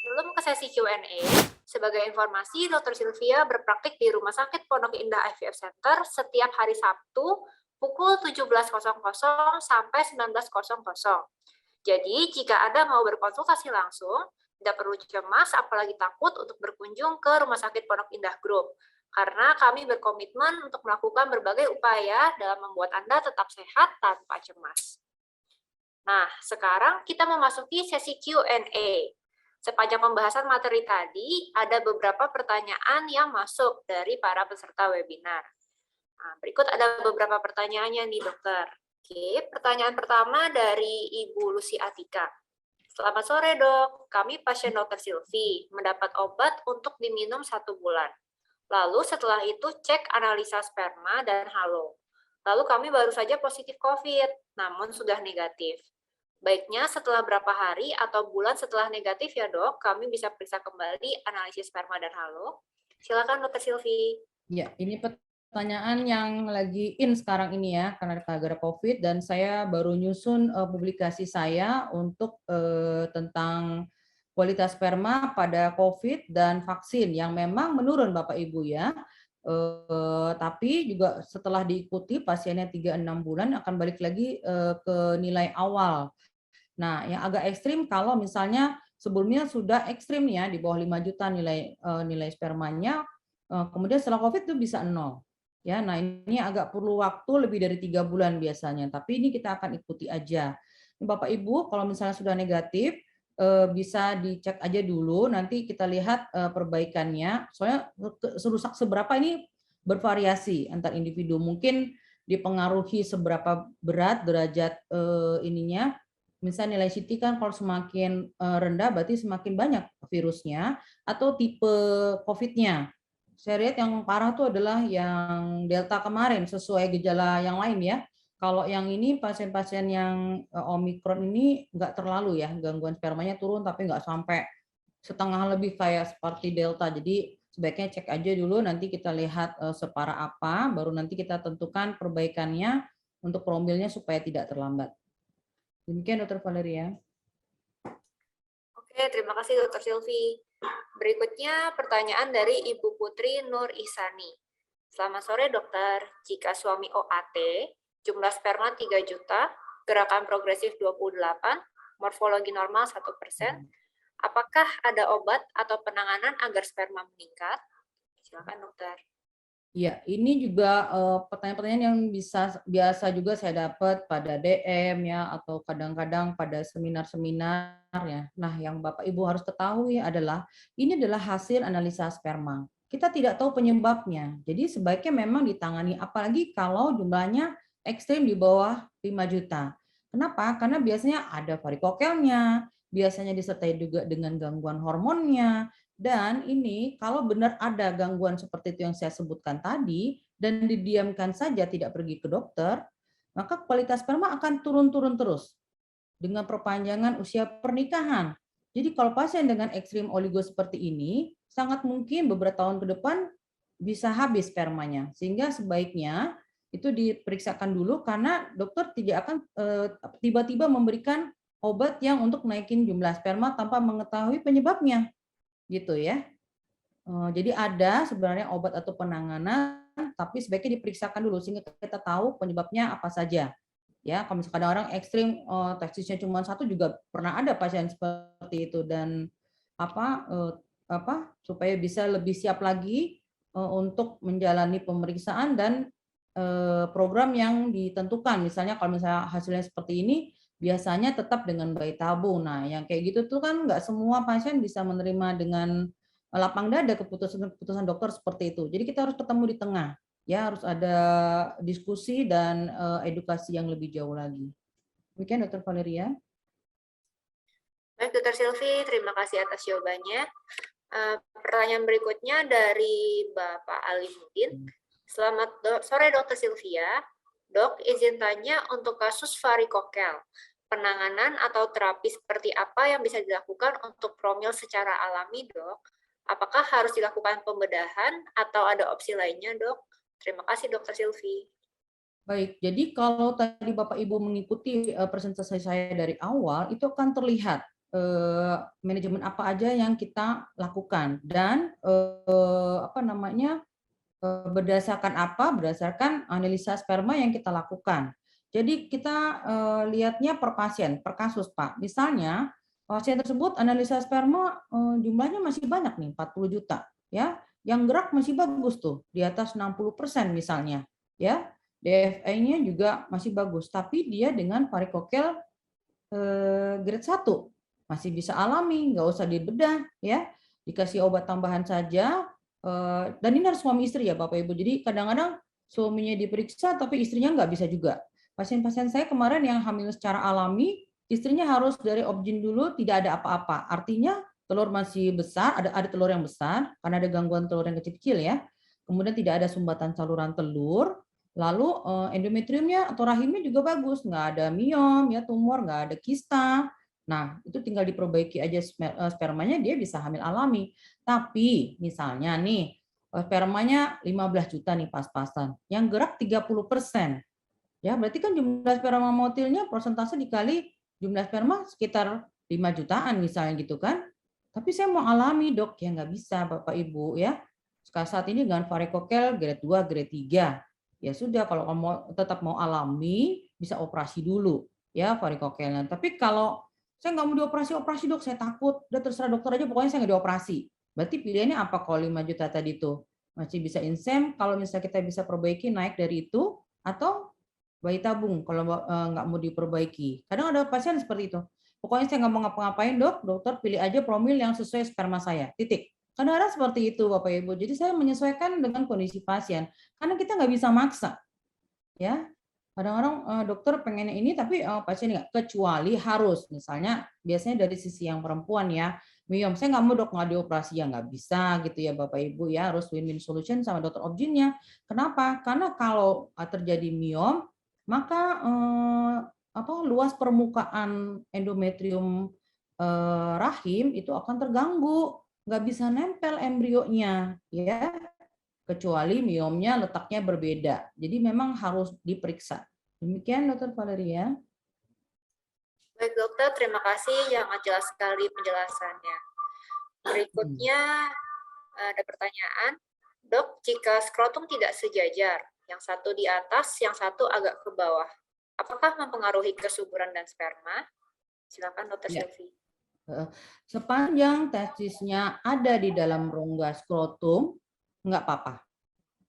Sebelum ke sesi Q&A, sebagai informasi, Dr. Sylvia berpraktik di Rumah Sakit Pondok Indah IVF Center setiap hari Sabtu pukul 17.00 sampai 19.00. Jadi, jika Anda mau berkonsultasi langsung, tidak perlu cemas apalagi takut untuk berkunjung ke Rumah Sakit Pondok Indah Group, karena kami berkomitmen untuk melakukan berbagai upaya dalam membuat Anda tetap sehat tanpa cemas. Nah, sekarang kita memasuki sesi Q&A. Sepanjang pembahasan materi tadi, ada beberapa pertanyaan yang masuk dari para peserta webinar. Nah, berikut ada beberapa pertanyaannya nih, dokter. Oke, pertanyaan pertama dari Ibu Lucy Atika. Selamat sore, dok. Kami pasien dokter Silvi, mendapat obat untuk diminum 1 bulan. Lalu setelah itu cek analisa sperma dan halo. Lalu kami baru saja positif COVID, namun sudah negatif. Baiknya setelah berapa hari atau bulan setelah negatif ya dok, kami bisa periksa kembali analisis sperma dan halo. Silakan Dr. Silvi. Ya, ini pertanyaan yang lagi in sekarang ini ya, karena gara-gara COVID, dan saya baru nyusun publikasi saya untuk tentang kualitas sperma pada COVID dan vaksin yang memang menurun Bapak Ibu ya. Tapi juga setelah diikuti pasiennya 3-6 bulan akan balik lagi ke nilai awal. Nah, yang agak ekstrim kalau misalnya sebelumnya sudah ekstrim ya di bawah 5 juta nilai spermanya, kemudian setelah COVID itu bisa 0. Ya, nah ini agak perlu waktu lebih dari 3 bulan biasanya, tapi ini kita akan ikuti aja. Bapak Ibu, kalau misalnya sudah negatif, bisa dicek aja dulu, nanti kita lihat perbaikannya. Soalnya serusak seberapa ini bervariasi antar individu. Mungkin dipengaruhi seberapa berat derajat ininya. Misalnya nilai CT kan kalau semakin rendah berarti semakin banyak virusnya atau tipe COVID-nya. Saya lihat yang parah tuh adalah yang Delta kemarin sesuai gejala yang lain ya. Kalau yang ini pasien-pasien yang Omikron ini nggak terlalu ya, gangguan spermanya turun tapi nggak sampai setengah lebih kayak seperti Delta. Jadi sebaiknya cek aja dulu, nanti kita lihat separah apa, baru nanti kita tentukan perbaikannya untuk promilnya supaya tidak terlambat. Demikian Dr. Valeria. Oke, terima kasih Dr. Silvi. Berikutnya pertanyaan dari Ibu Putri Nur Ihsani. Selamat sore dokter, jika suami OAT, jumlah sperma 3 juta, gerakan progresif 28, morfologi normal 1%, apakah ada obat atau penanganan agar sperma meningkat? Silakan dokter. Ya, ini juga pertanyaan-pertanyaan yang biasa juga saya dapat pada DM ya, atau kadang-kadang pada seminar-seminar ya. Nah, yang Bapak Ibu harus ketahui adalah ini adalah hasil analisa sperma. Kita tidak tahu penyebabnya. Jadi sebaiknya memang ditangani, apalagi kalau jumlahnya ekstrim di bawah 5 juta. Kenapa? Karena biasanya ada varikokelnya, biasanya disertai juga dengan gangguan hormonnya. Dan ini kalau benar ada gangguan seperti itu yang saya sebutkan tadi dan didiamkan saja tidak pergi ke dokter, maka kualitas sperma akan turun-turun terus dengan perpanjangan usia pernikahan. Jadi kalau pasien dengan ekstrim oligo seperti ini, sangat mungkin beberapa tahun ke depan bisa habis spermanya. Sehingga sebaiknya itu diperiksakan dulu karena dokter tidak akan tiba-tiba memberikan obat yang untuk naikin jumlah sperma tanpa mengetahui penyebabnya. Gitu ya. Jadi ada sebenarnya obat atau penanganan tapi sebaiknya diperiksakan dulu sehingga kita tahu penyebabnya apa saja. Ya, kalau misalkan ada orang ekstrim testisnya cuma satu juga pernah ada pasien seperti itu dan apa supaya bisa lebih siap lagi untuk menjalani pemeriksaan dan program yang ditentukan. Misalnya kalau misalnya hasilnya seperti ini, biasanya tetap dengan bayi tabung. Nah, yang kayak gitu tuh kan nggak semua pasien bisa menerima dengan lapang dada keputusan dokter seperti itu. Jadi kita harus ketemu di tengah. Ya, harus ada diskusi dan edukasi yang lebih jauh lagi. Demikian Dr. Valeria. Baik, Dr. Silvi, terima kasih atas jawabannya. Pertanyaan berikutnya dari Bapak Alimuddin. Selamat sore Dr. Sylvia. Dok, izin tanya untuk kasus varikokel. Penanganan atau terapi seperti apa yang bisa dilakukan untuk promil secara alami, Dok? Apakah harus dilakukan pembedahan atau ada opsi lainnya, Dok? Terima kasih, Dr. Silvi. Baik, jadi kalau tadi Bapak Ibu mengikuti presentasi saya dari awal, itu akan terlihat manajemen apa aja yang kita lakukan dan berdasarkan apa? Berdasarkan analisa sperma yang kita lakukan. Jadi kita lihatnya per pasien, per kasus, Pak. Misalnya pasien tersebut analisa sperma jumlahnya masih banyak nih, 40 juta, ya. Yang gerak masih bagus tuh, di atas 60% misalnya, ya. DFA-nya juga masih bagus, tapi dia dengan varikokel grade 1 masih bisa alami, nggak usah dibedah, ya. Dikasih obat tambahan saja. Dan ini harus suami istri ya Bapak Ibu. Jadi kadang-kadang suaminya diperiksa tapi istrinya nggak bisa juga. Pasien-pasien saya kemarin yang hamil secara alami, istrinya harus dari objin dulu tidak ada apa-apa. Artinya telur masih besar, ada telur yang besar karena ada gangguan telur yang kecil-kecil ya. Kemudian tidak ada sumbatan saluran telur. Lalu endometriumnya atau rahimnya juga bagus, nggak ada miom, ya tumor, nggak ada kista. Nah, itu tinggal diperbaiki aja spermanya, dia bisa hamil alami. Tapi misalnya nih, spermanya 15 juta nih pas-pasan, yang gerak 30%. Ya, berarti kan jumlah sperma motilnya persentase dikali jumlah sperma sekitar 5 jutaan misalnya gitu kan. Tapi saya mau alami dok, ya nggak bisa Bapak Ibu ya. Saat ini dengan varikokel grade 2, grade 3. Ya sudah, kalau kamu tetap mau alami, bisa operasi dulu ya varikokelnya. Tapi kalau saya nggak mau dioperasi dok, saya takut. Udah terserah dokter aja, pokoknya saya nggak dioperasi. Berarti pilihannya apa kalau 5 juta tadi tuh? Masih bisa insem, kalau misalnya kita bisa perbaiki naik dari itu, atau bayi tabung kalau nggak mau diperbaiki. Kadang ada pasien seperti itu. Pokoknya saya nggak mau ngapa-ngapain dok, dokter pilih aja promil yang sesuai sperma saya, titik. Kadang-kadang seperti itu Bapak Ibu. Jadi saya menyesuaikan dengan kondisi pasien. Karena kita nggak bisa maksa. Ya, kadang-kadang dokter pengennya ini tapi pasien nggak, kecuali harus. Misalnya biasanya dari sisi yang perempuan ya, miom, saya nggak mau dok nggak dioperasi, ya nggak bisa gitu ya Bapak Ibu ya, harus win-win solution sama dokter objinnya. Kenapa? Karena kalau terjadi miom, maka luas permukaan endometrium rahim itu akan terganggu, nggak bisa nempel embrionya, ya, kecuali miomnya letaknya berbeda. Jadi memang harus diperiksa. Demikian Dr. Valeria. Baik dokter, terima kasih, sangat jelas sekali penjelasannya. Berikutnya ada pertanyaan, dok, jika skrotum tidak sejajar, yang satu di atas, yang satu agak ke bawah, apakah mempengaruhi kesuburan dan sperma? Silakan dokter Ya. Sylvie. Sepanjang testisnya ada di dalam rongga skrotum, nggak apa-apa.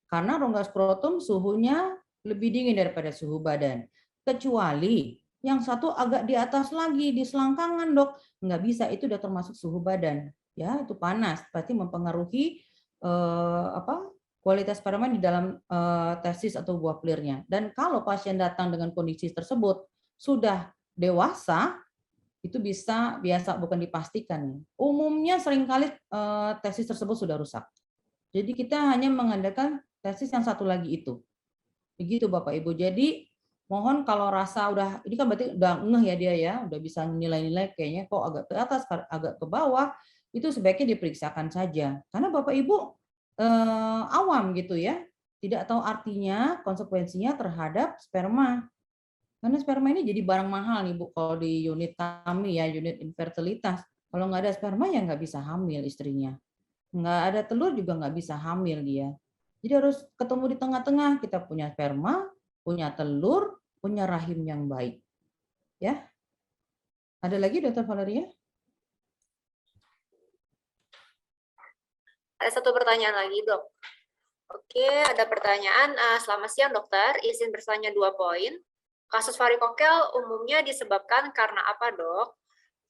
Karena rongga skrotum suhunya lebih dingin daripada suhu badan. Kecuali yang satu agak di atas lagi, di selangkangan dok. Nggak bisa, itu udah termasuk suhu badan. Ya, itu panas, berarti mempengaruhi kualitas sperma di dalam testis atau buah pelirnya. Dan kalau pasien datang dengan kondisi tersebut sudah dewasa, itu bisa biasa, bukan dipastikan. Umumnya seringkali testis tersebut sudah rusak. Jadi kita hanya mengandalkan testis yang satu lagi itu. Begitu Bapak Ibu. Jadi mohon kalau rasa udah, ini kan berarti udah ngeh ya dia ya, udah bisa nilai-nilai kayaknya kok agak ke atas, agak ke bawah, itu sebaiknya diperiksakan saja. Karena Bapak Ibu awam gitu ya, tidak tahu artinya, konsekuensinya terhadap sperma. Karena sperma ini jadi barang mahal nih Bu, kalau di unit kami ya, unit infertilitas. Kalau nggak ada sperma ya nggak bisa hamil istrinya. Nggak ada telur juga nggak bisa hamil dia. Jadi harus ketemu di tengah-tengah. Kita punya sperma, punya telur, punya rahim yang baik. Ya. Ada lagi, Dokter Valeria? Ada satu pertanyaan lagi, Dok. Oke, ada pertanyaan. Selamat siang, dokter. Izin bertanya 2 poin. Kasus varikokel umumnya disebabkan karena apa, dok?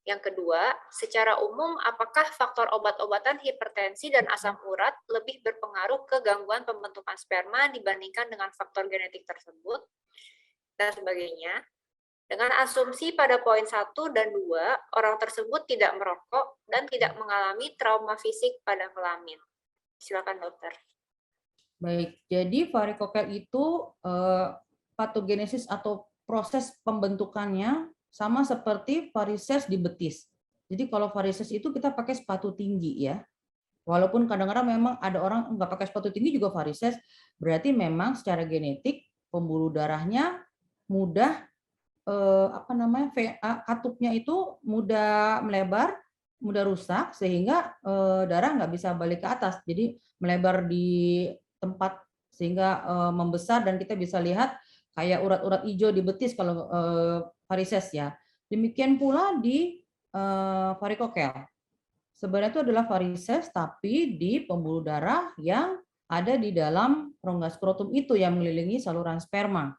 Yang kedua, secara umum, apakah faktor obat-obatan hipertensi dan asam urat lebih berpengaruh ke gangguan pembentukan sperma dibandingkan dengan faktor genetik tersebut? Dan sebagainya. Dengan asumsi pada poin 1 dan 2, orang tersebut tidak merokok dan tidak mengalami trauma fisik pada kelamin. Silakan, dokter. Baik, jadi varikokel itu patogenesis atau proses pembentukannya sama seperti varises di betis. Jadi kalau varises itu kita pakai sepatu tinggi ya. Walaupun kadang-kadang memang ada orang nggak pakai sepatu tinggi juga varises, berarti memang secara genetik pembuluh darahnya mudah katupnya itu mudah melebar, mudah rusak sehingga darah nggak bisa balik ke atas. Jadi melebar di tempat sehingga membesar dan kita bisa lihat kayak urat-urat hijau di betis kalau varises ya. Demikian pula di varikokel. Sebenarnya itu adalah varises tapi di pembuluh darah yang ada di dalam rongga skrotum itu yang mengelilingi saluran sperma.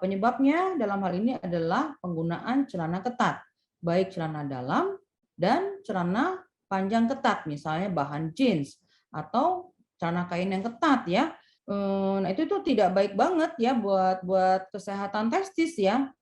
Penyebabnya dalam hal ini adalah penggunaan celana ketat, baik celana dalam dan celana panjang ketat, misalnya bahan jeans atau celana kain yang ketat ya. Nah itu tidak baik banget ya buat kesehatan testis ya.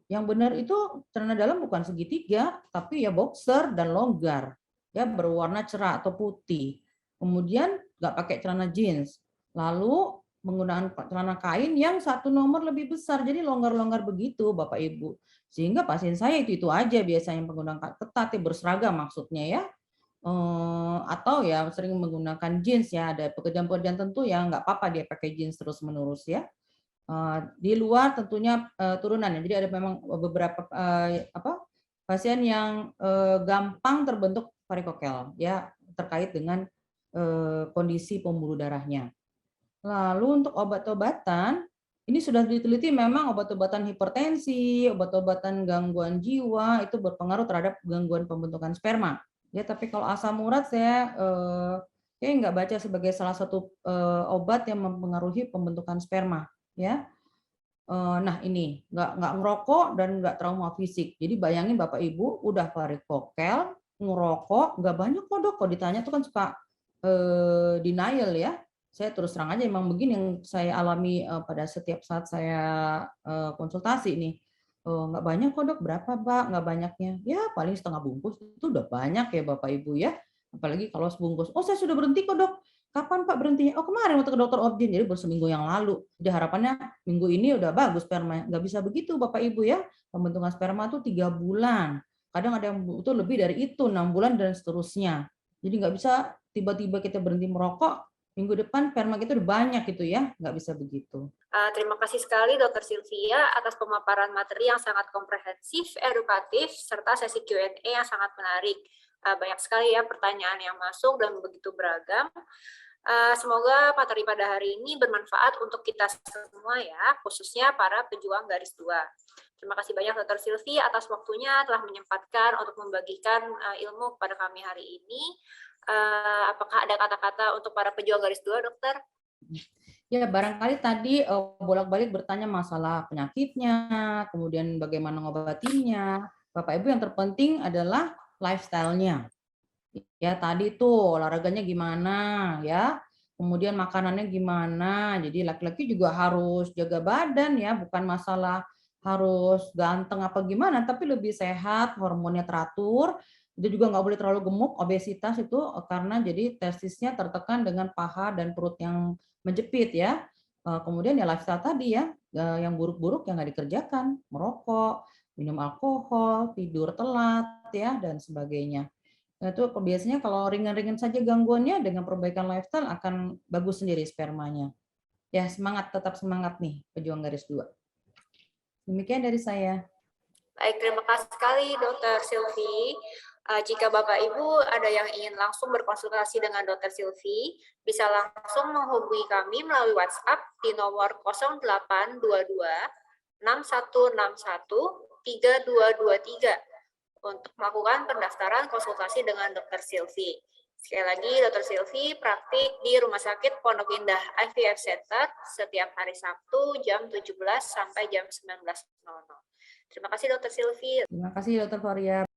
Yang benar itu celana dalam bukan segitiga, tapi ya boxer dan longgar, ya berwarna cerah atau putih. Kemudian nggak pakai celana jeans. Lalu menggunakan celana kain yang 1 nomor lebih besar, jadi longgar-longgar begitu, Bapak Ibu. Sehingga pasien saya itu aja biasanya menggunakan ketat, ya berseragam maksudnya ya. Atau ya sering menggunakan jeans ya, ada pekerjaan-pekerjaan tentu yang nggak apa-apa dia pakai jeans terus-menerus ya. Di luar tentunya turunan ya. Jadi ada memang beberapa pasien yang gampang terbentuk varikokel ya terkait dengan kondisi pembuluh darahnya. Lalu untuk obat-obatan ini sudah diteliti memang obat-obatan hipertensi, obat-obatan gangguan jiwa itu berpengaruh terhadap gangguan pembentukan sperma. Ya, tapi kalau asam urat saya nggak baca sebagai salah satu obat yang mempengaruhi pembentukan sperma. Ya, nah ini nggak ngerokok dan nggak trauma fisik. Jadi bayangin Bapak Ibu udah varikokel, ngerokok, nggak banyak kok dok. Kalau ditanya tuh kan suka denial ya. Saya terus terang aja emang begini yang saya alami pada setiap saat saya konsultasi nih. Nggak banyak kok dok, berapa Pak? Nggak banyaknya. Ya paling setengah bungkus itu udah banyak ya Bapak Ibu ya. Apalagi kalau sebungkus. Oh saya sudah berhenti kok dok. Kapan Pak berhentinya? Oh kemarin waktu ke dokter Objin, jadi baru seminggu yang lalu. Jadi harapannya minggu ini udah bagus sperma. Nggak bisa begitu Bapak Ibu ya. Pembentukan sperma itu 3 bulan. Kadang ada yang butuh lebih dari itu, 6 bulan dan seterusnya. Jadi nggak bisa tiba-tiba kita berhenti merokok, minggu depan sperma kita udah banyak gitu ya. Nggak bisa begitu. Terima kasih sekali Dr. Sylvia atas pemaparan materi yang sangat komprehensif, edukatif, serta sesi Q&A yang sangat menarik. Banyak sekali ya pertanyaan yang masuk dan begitu beragam. Semoga materi pada hari ini bermanfaat untuk kita semua ya, khususnya para pejuang garis 2. Terima kasih banyak Dr. Sylvia atas waktunya telah menyempatkan untuk membagikan ilmu kepada kami hari ini. Apakah ada kata-kata untuk para pejuang garis 2, dokter? Ya, barangkali tadi bolak-balik bertanya masalah penyakitnya, kemudian bagaimana ngobatinya. Bapak Ibu yang terpenting adalah lifestyle-nya. Ya, tadi tuh olahraganya gimana ya, kemudian makanannya gimana. Jadi laki-laki juga harus jaga badan ya, bukan masalah harus ganteng apa gimana, tapi lebih sehat, hormonnya teratur. Itu juga nggak boleh terlalu gemuk, obesitas itu karena jadi testisnya tertekan dengan paha dan perut yang menjepit ya. Kemudian ya lifestyle tadi ya, yang buruk-buruk yang nggak dikerjakan, merokok, minum alkohol, tidur telat ya dan sebagainya. Nah, itu biasanya kalau ringan-ringan saja gangguannya dengan perbaikan lifestyle akan bagus sendiri spermanya. Ya, semangat, tetap semangat nih pejuang garis 2. Demikian dari saya. Baik, terima kasih sekali Dr. Sylvie. Jika Bapak Ibu ada yang ingin langsung berkonsultasi dengan Dr. Silvi, bisa langsung menghubungi kami melalui WhatsApp di nomor 0822 6161 3223 untuk melakukan pendaftaran konsultasi dengan Dr. Silvi. Sekali lagi, Dr. Silvi praktik di Rumah Sakit Pondok Indah IVF Center setiap hari Sabtu jam 17 sampai jam 19.00. Terima kasih Dr. Silvi. Terima kasih Dr. Floria.